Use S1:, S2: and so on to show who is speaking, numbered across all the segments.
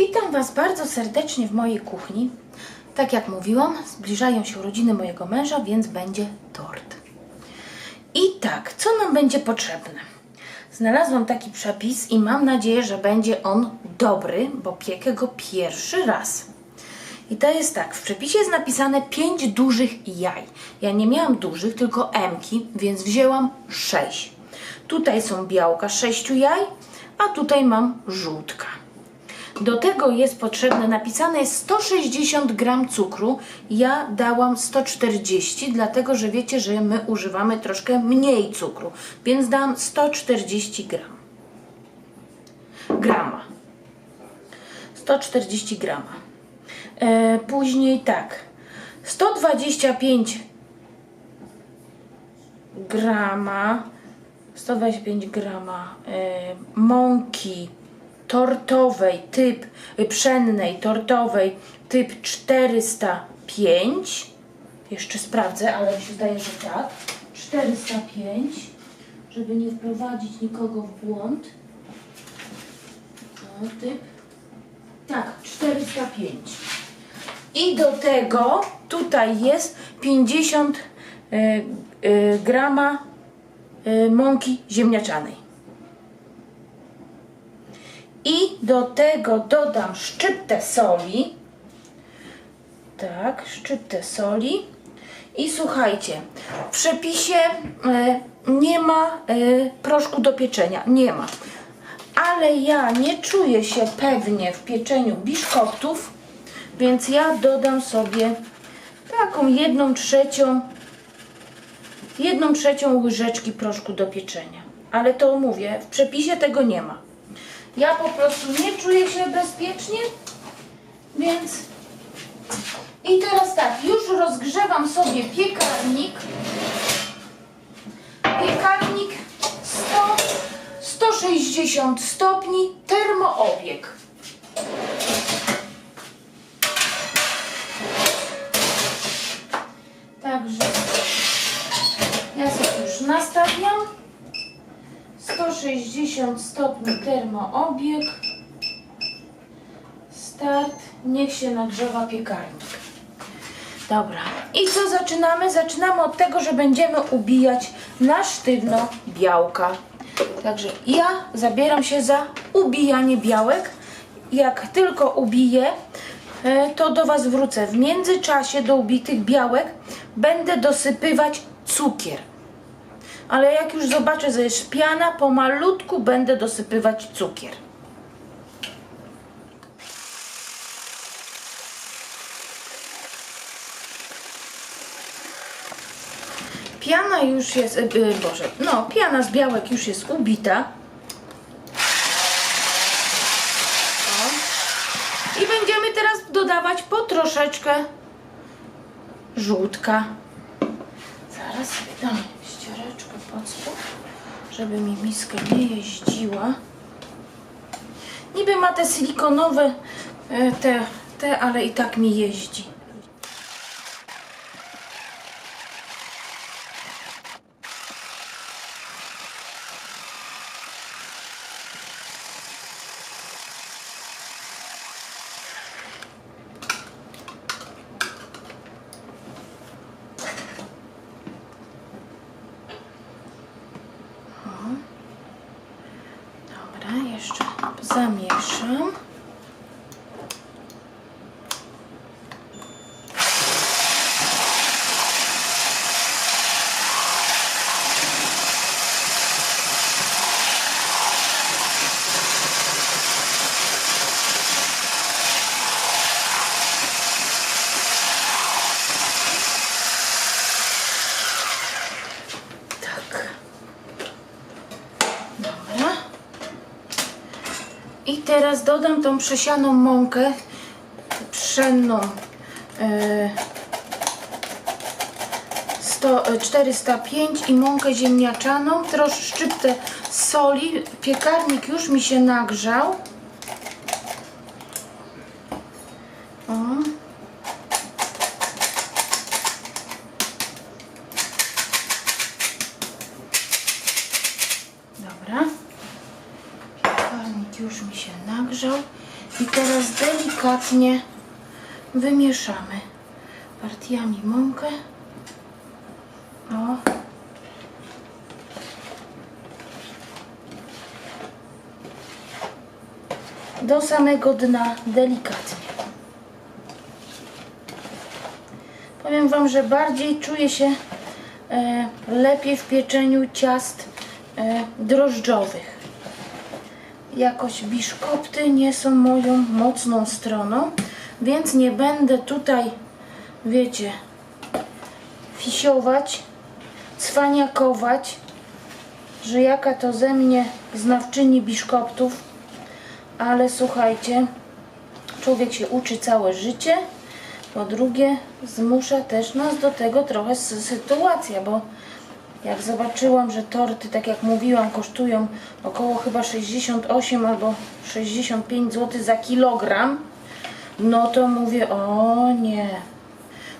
S1: Witam Was bardzo serdecznie w mojej kuchni. Tak jak mówiłam, zbliżają się urodziny mojego męża, więc będzie tort. I tak, co nam będzie potrzebne? Znalazłam taki przepis i mam nadzieję, że będzie on dobry, bo piekę go pierwszy raz. I to jest tak, w przepisie jest napisane 5 dużych jaj. Ja nie miałam dużych, tylko M-ki, więc wzięłam 6. Tutaj są białka 6 jaj, a tutaj mam żółtka. Do tego jest potrzebne, napisane jest 160 g cukru, ja dałam 140, dlatego że wiecie, że my używamy troszkę mniej cukru, więc dałam 140 grama. 140 grama. Później tak, 125 grama mąki tortowej, pszennej, tortowej, typ 405. Jeszcze sprawdzę, ale mi się zdaje, że tak. 405, żeby nie wprowadzić nikogo w błąd. O, typ. Tak, 405. I do tego tutaj jest 50 grama mąki ziemniaczanej. I do tego dodam szczyptę soli. Tak, szczyptę soli. I słuchajcie, w przepisie nie ma proszku do pieczenia. Nie ma. Ale ja nie czuję się pewnie w pieczeniu biszkoptów, więc ja dodam sobie taką 1/3 łyżeczki proszku do pieczenia. Ale to mówię, w przepisie tego nie ma. Ja po prostu nie czuję się bezpiecznie, więc... I teraz tak, już rozgrzewam sobie piekarnik. Piekarnik 160 stopni, termoobieg. Także ja sobie już nastawiam. 160 stopni termoobieg. Start. Niech się nagrzewa piekarnik. Dobra. I co zaczynamy? Zaczynamy od tego, że będziemy ubijać na sztywno białka. Także ja zabieram się za ubijanie białek. Jak tylko ubiję, to do Was wrócę. W międzyczasie do ubitych białek będę dosypywać cukier. Ale jak już zobaczę, że jest piana, pomalutku będę dosypywać cukier. Piana już jest, piana z białek już jest ubita. O. I będziemy teraz dodawać po troszeczkę żółtka. Zaraz sobie dam ściereczkę pod spód, żeby mi miska nie jeździła. Niby ma te silikonowe, ale i tak mi jeździ. Dobra, jeszcze zamieszam. I teraz dodam tą przesianą mąkę pszenną 405 i mąkę ziemniaczaną, troszkę szczyptę soli. Piekarnik już mi się nagrzał. O. Dobra. Już mi się nagrzał. I teraz delikatnie wymieszamy partiami mąkę. O. Do samego dna delikatnie. Powiem Wam, że bardziej czuję się lepiej w pieczeniu ciast drożdżowych. Jakoś biszkopty nie są moją mocną stroną, więc nie będę tutaj, wiecie, fisiować, cwaniakować, że jaka to ze mnie znawczyni biszkoptów, ale słuchajcie, człowiek się uczy całe życie. Po drugie, zmusza też nas do tego trochę sytuacja, bo jak zobaczyłam, że torty, tak jak mówiłam, kosztują około chyba 68 albo 65 zł za kilogram, no to mówię, o nie,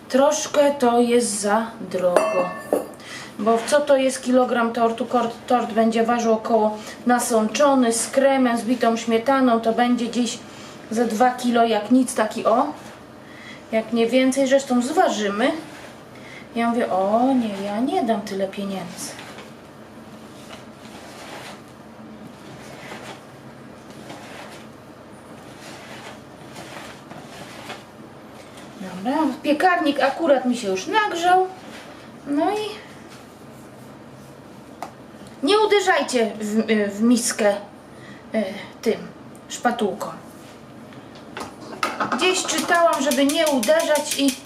S1: troszkę to jest za drogo. Bo co to jest kilogram tortu? Tort będzie ważył około, nasączony z kremem, z bitą śmietaną, to będzie gdzieś ze 2 kg, jak nic, taki o. Jak nie więcej, zresztą zważymy. Ja mówię, o nie, ja nie dam tyle pieniędzy. Dobra, piekarnik akurat mi się już nagrzał. No i nie uderzajcie w miskę tym szpatułką. Gdzieś czytałam, żeby nie uderzać i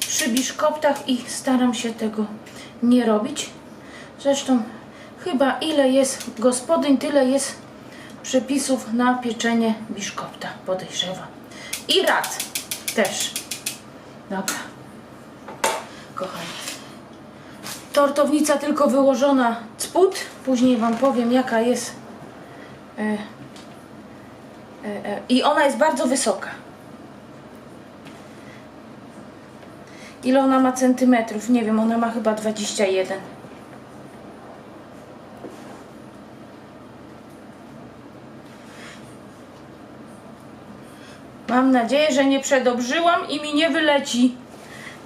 S1: przy biszkoptach i staram się tego nie robić. Zresztą chyba ile jest gospodyń, tyle jest przepisów na pieczenie biszkopta, podejrzewam. I rad też. Dobra. Kochani. Tortownica tylko wyłożona spód. Później Wam powiem, jaka jest. I ona jest bardzo wysoka. Ile ona ma centymetrów? Nie wiem, ona ma chyba 21. Mam nadzieję, że nie przedobrzyłam i mi nie wyleci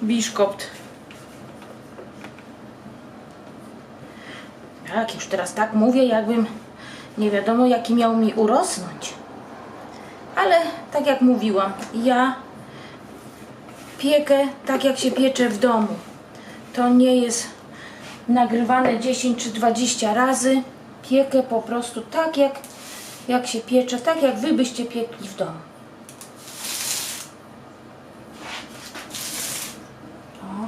S1: biszkopt. Tak, już teraz tak mówię, jakbym nie wiadomo jaki miał mi urosnąć. Ale tak jak mówiłam, ja piekę tak jak się piecze w domu. To nie jest nagrywane 10 czy 20 razy. Piekę po prostu tak jak się piecze, tak jak Wy byście piekli w domu. O.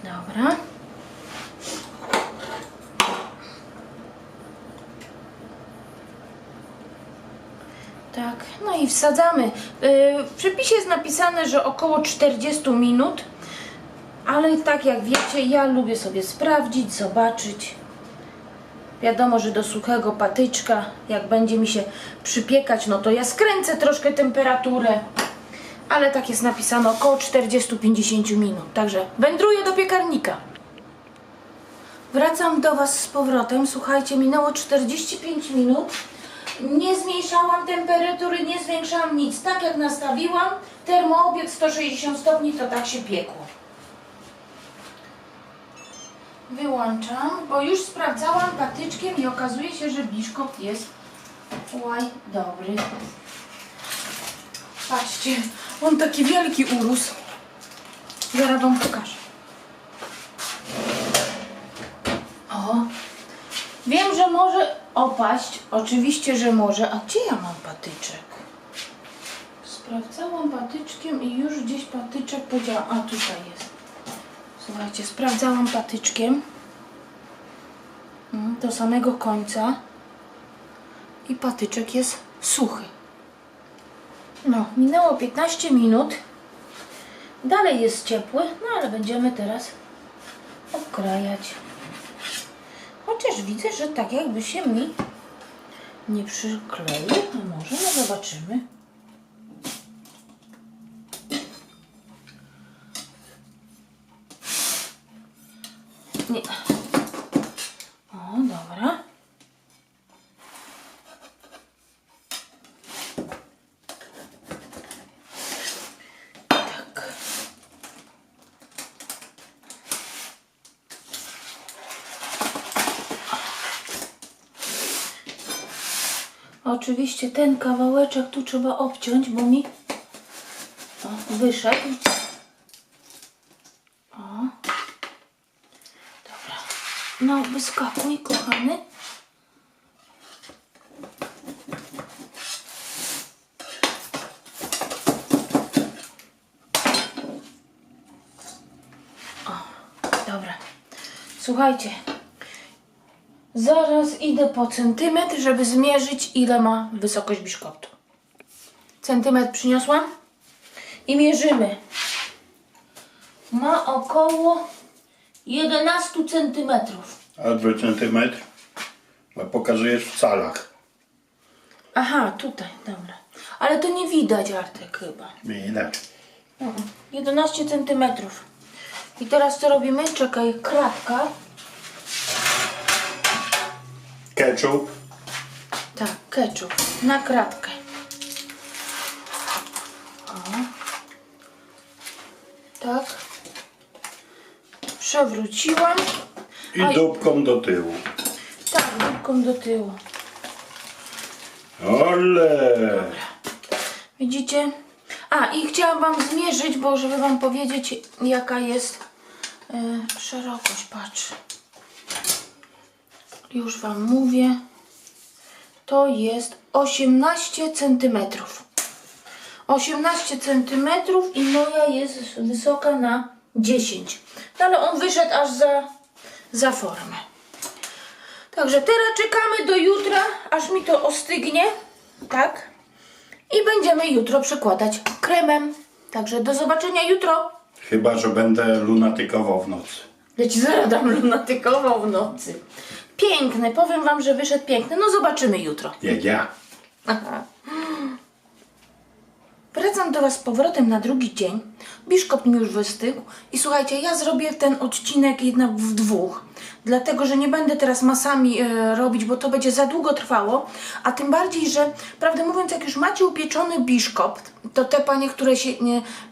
S1: Dobra. Tak, no i wsadzamy. W przepisie jest napisane, że około 40 minut, ale tak jak wiecie, ja lubię sobie sprawdzić, zobaczyć. Wiadomo, że do suchego patyczka, jak będzie mi się przypiekać, no to ja skręcę troszkę temperaturę, ale tak jest napisane, około 40-50 minut. Także wędruję do piekarnika. Wracam do Was z powrotem. Słuchajcie, minęło 45 minut. Nie zmniejszałam temperatury, nie zwiększałam nic. Tak jak nastawiłam, termoobieg 160 stopni, to tak się piekło. Wyłączam, bo już sprawdzałam patyczkiem i okazuje się, że biszkopt jest dobry. Patrzcie, on taki wielki urósł. Zaraz Wam pokażę. O, wiem, że może opaść. Oczywiście, że może. A gdzie ja mam patyczek? Sprawdzałam patyczkiem i już gdzieś patyczek podziałał. A, tutaj jest. Słuchajcie, sprawdzałam patyczkiem do samego końca i patyczek jest suchy. No, minęło 15 minut. Dalej jest ciepły, no ale będziemy teraz obkrajać. Chociaż widzę, że tak jakby się mi nie przykleił. A może, no zobaczymy. Nie. Oczywiście ten kawałeczek tu trzeba obciąć, bo mi wyszedł. O. Dobra. No wyskakuj, kochany. Dobra, słuchajcie, zaraz idę po centymetr, żeby zmierzyć, ile ma wysokość biszkoptu. Centymetr przyniosłam i mierzymy. Ma około 11 centymetrów.
S2: A 2 centymetr? Bo pokazujesz w calach.
S1: Aha, tutaj, dobra. Ale to nie widać, Artek, chyba.
S2: Widać.
S1: 11 centymetrów. I teraz co robimy? Czekaj, kratka.
S2: Ketchup.
S1: Tak, ketchup na kratkę. O. Tak. Przewróciłam.
S2: I dupką do tyłu.
S1: Tak, dupką do tyłu.
S2: Ole!
S1: Widzicie? A, i chciałam Wam zmierzyć, bo żeby Wam powiedzieć, jaka jest szerokość. Patrz. Już Wam mówię. To jest 18 centymetrów. 18 centymetrów i moja jest wysoka na 10. No ale on wyszedł aż za formę. Także teraz czekamy do jutra, aż mi to ostygnie. Tak? I będziemy jutro przekładać kremem. Także do zobaczenia jutro.
S2: Chyba że będę lunatykował w nocy.
S1: Ja Ci zaraz dam lunatykował w nocy. Piękny, powiem Wam, że wyszedł piękny. No zobaczymy jutro.
S2: Jak ja.
S1: Aha. Wracam do Was z powrotem na drugi dzień. Biszkopt mi już wystygł. I słuchajcie, ja zrobię ten odcinek jednak w dwóch. Dlatego, że nie będę teraz masami robić, bo to będzie za długo trwało. A tym bardziej, że prawdę mówiąc, jak już macie upieczony biszkopt, to te panie, które się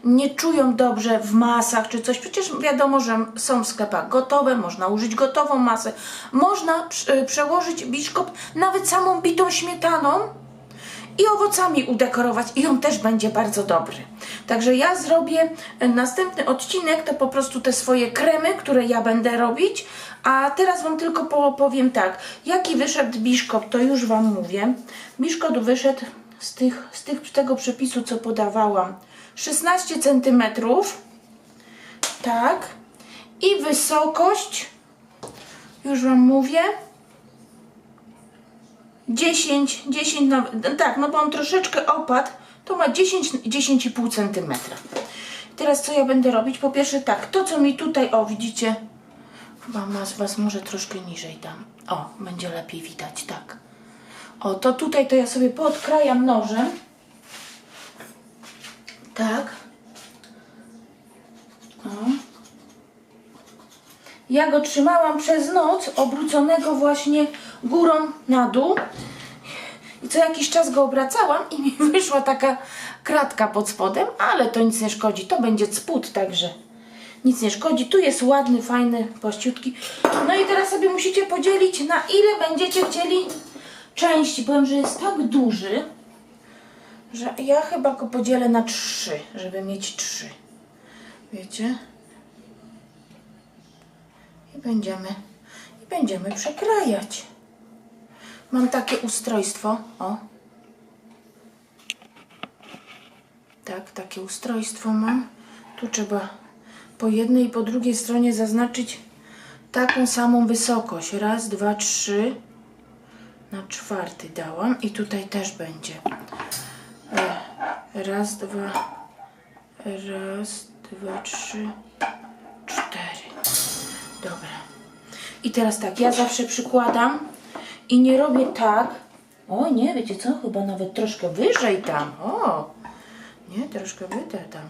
S1: nie czują dobrze w masach czy coś, przecież wiadomo, że są w sklepach gotowe, można użyć gotową masę. Można przełożyć biszkopt nawet samą bitą śmietaną i owocami udekorować i on też będzie bardzo dobry. Także ja zrobię następny odcinek, to po prostu te swoje kremy, które ja będę robić, a teraz Wam tylko powiem tak, jaki wyszedł biszkopt, to już Wam mówię. Biszkopt wyszedł z tego przepisu, co podawałam, 16 cm, tak, i wysokość, już Wam mówię, 10, no, tak, no bo on troszeczkę opadł, to ma 10,5 cm. Teraz co ja będę robić? Po pierwsze tak, to co mi tutaj, o widzicie, chyba Was może troszkę niżej dam. O, będzie lepiej widać, tak. O, to tutaj to ja sobie podkrajam nożem. Tak. O. Ja go trzymałam przez noc, obróconego właśnie górą na dół. I co jakiś czas go obracałam i mi wyszła taka kratka pod spodem, ale to nic nie szkodzi. To będzie spód, także nic nie szkodzi. Tu jest ładny, fajny, płaściutki. No i teraz sobie musicie podzielić, na ile będziecie chcieli części. Powiem, że jest tak duży, że ja chyba go podzielę na 3, żeby mieć 3. Wiecie? I będziemy przekrajać. Mam takie ustrojstwo. O. Tak, takie ustrojstwo mam. Tu trzeba po jednej i po drugiej stronie zaznaczyć taką samą wysokość. Raz, dwa, 3. Na 4 dałam. I tutaj też będzie. Raz, dwa, 3, 4. Dobra. I teraz tak, ja zawsze przykładam i nie robię tak. O nie, wiecie co? Chyba nawet troszkę wyżej tam. O, nie, troszkę wyżej tam.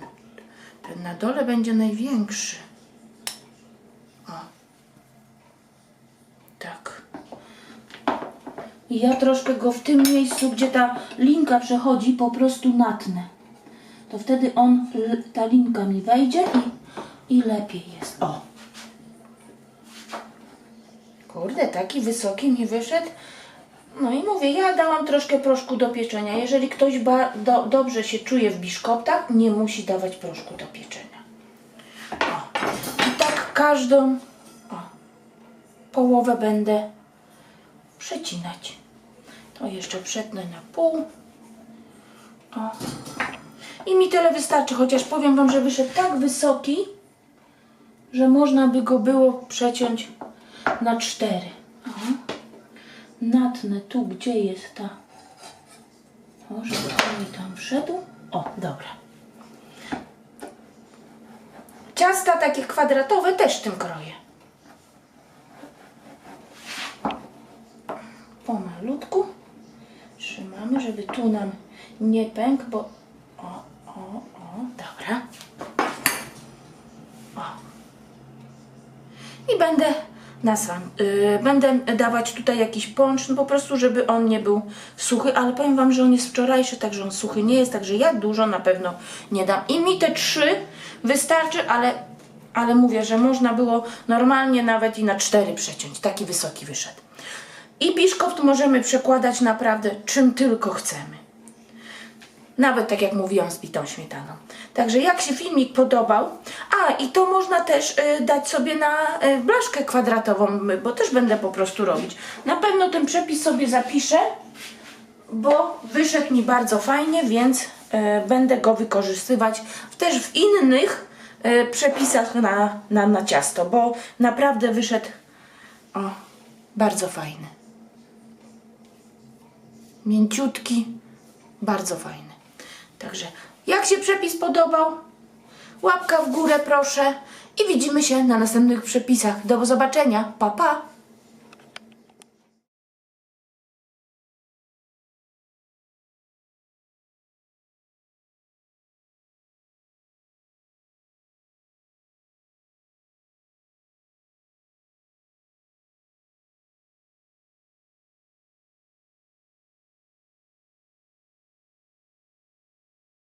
S1: Ten na dole będzie największy. O. Tak. I ja troszkę go w tym miejscu, gdzie ta linka przechodzi, po prostu natnę. To wtedy ta linka mi wejdzie i lepiej jest. O. Kurde, taki wysoki mi wyszedł. No i mówię, ja dałam troszkę proszku do pieczenia. Jeżeli ktoś dobrze się czuje w biszkoptach, nie musi dawać proszku do pieczenia. O. I tak każdą połowę będę przecinać. To jeszcze przetnę na pół. O. I mi tyle wystarczy, chociaż powiem Wam, że wyszedł tak wysoki, że można by go było przeciąć na 4. Natnę tu, gdzie jest ta... O, żeby on mi tam wszedł. O, dobra. Ciasta takie kwadratowe też tym kroję. Pomalutku. Trzymamy, żeby tu nam nie pękł, bo... O, dobra. O. I będę dawać tutaj jakiś poncz, no po prostu, żeby on nie był suchy, ale powiem Wam, że on jest wczorajszy, także on suchy nie jest, także ja dużo na pewno nie dam. I mi te 3 wystarczy, ale mówię, że można było normalnie nawet i na 4 przeciąć. Taki wysoki wyszedł. I biszkopt możemy przekładać naprawdę czym tylko chcemy. Nawet tak jak mówiłam, z bitą śmietaną. Także jak się filmik podobał, i to można też dać sobie na blaszkę kwadratową, bo też będę po prostu robić. Na pewno ten przepis sobie zapiszę, bo wyszedł mi bardzo fajnie, więc będę go wykorzystywać też w innych przepisach na ciasto, bo naprawdę wyszedł bardzo fajny. Mięciutki, bardzo fajny. Także jak się przepis podobał, łapka w górę proszę i widzimy się na następnych przepisach. Do zobaczenia. Pa, pa!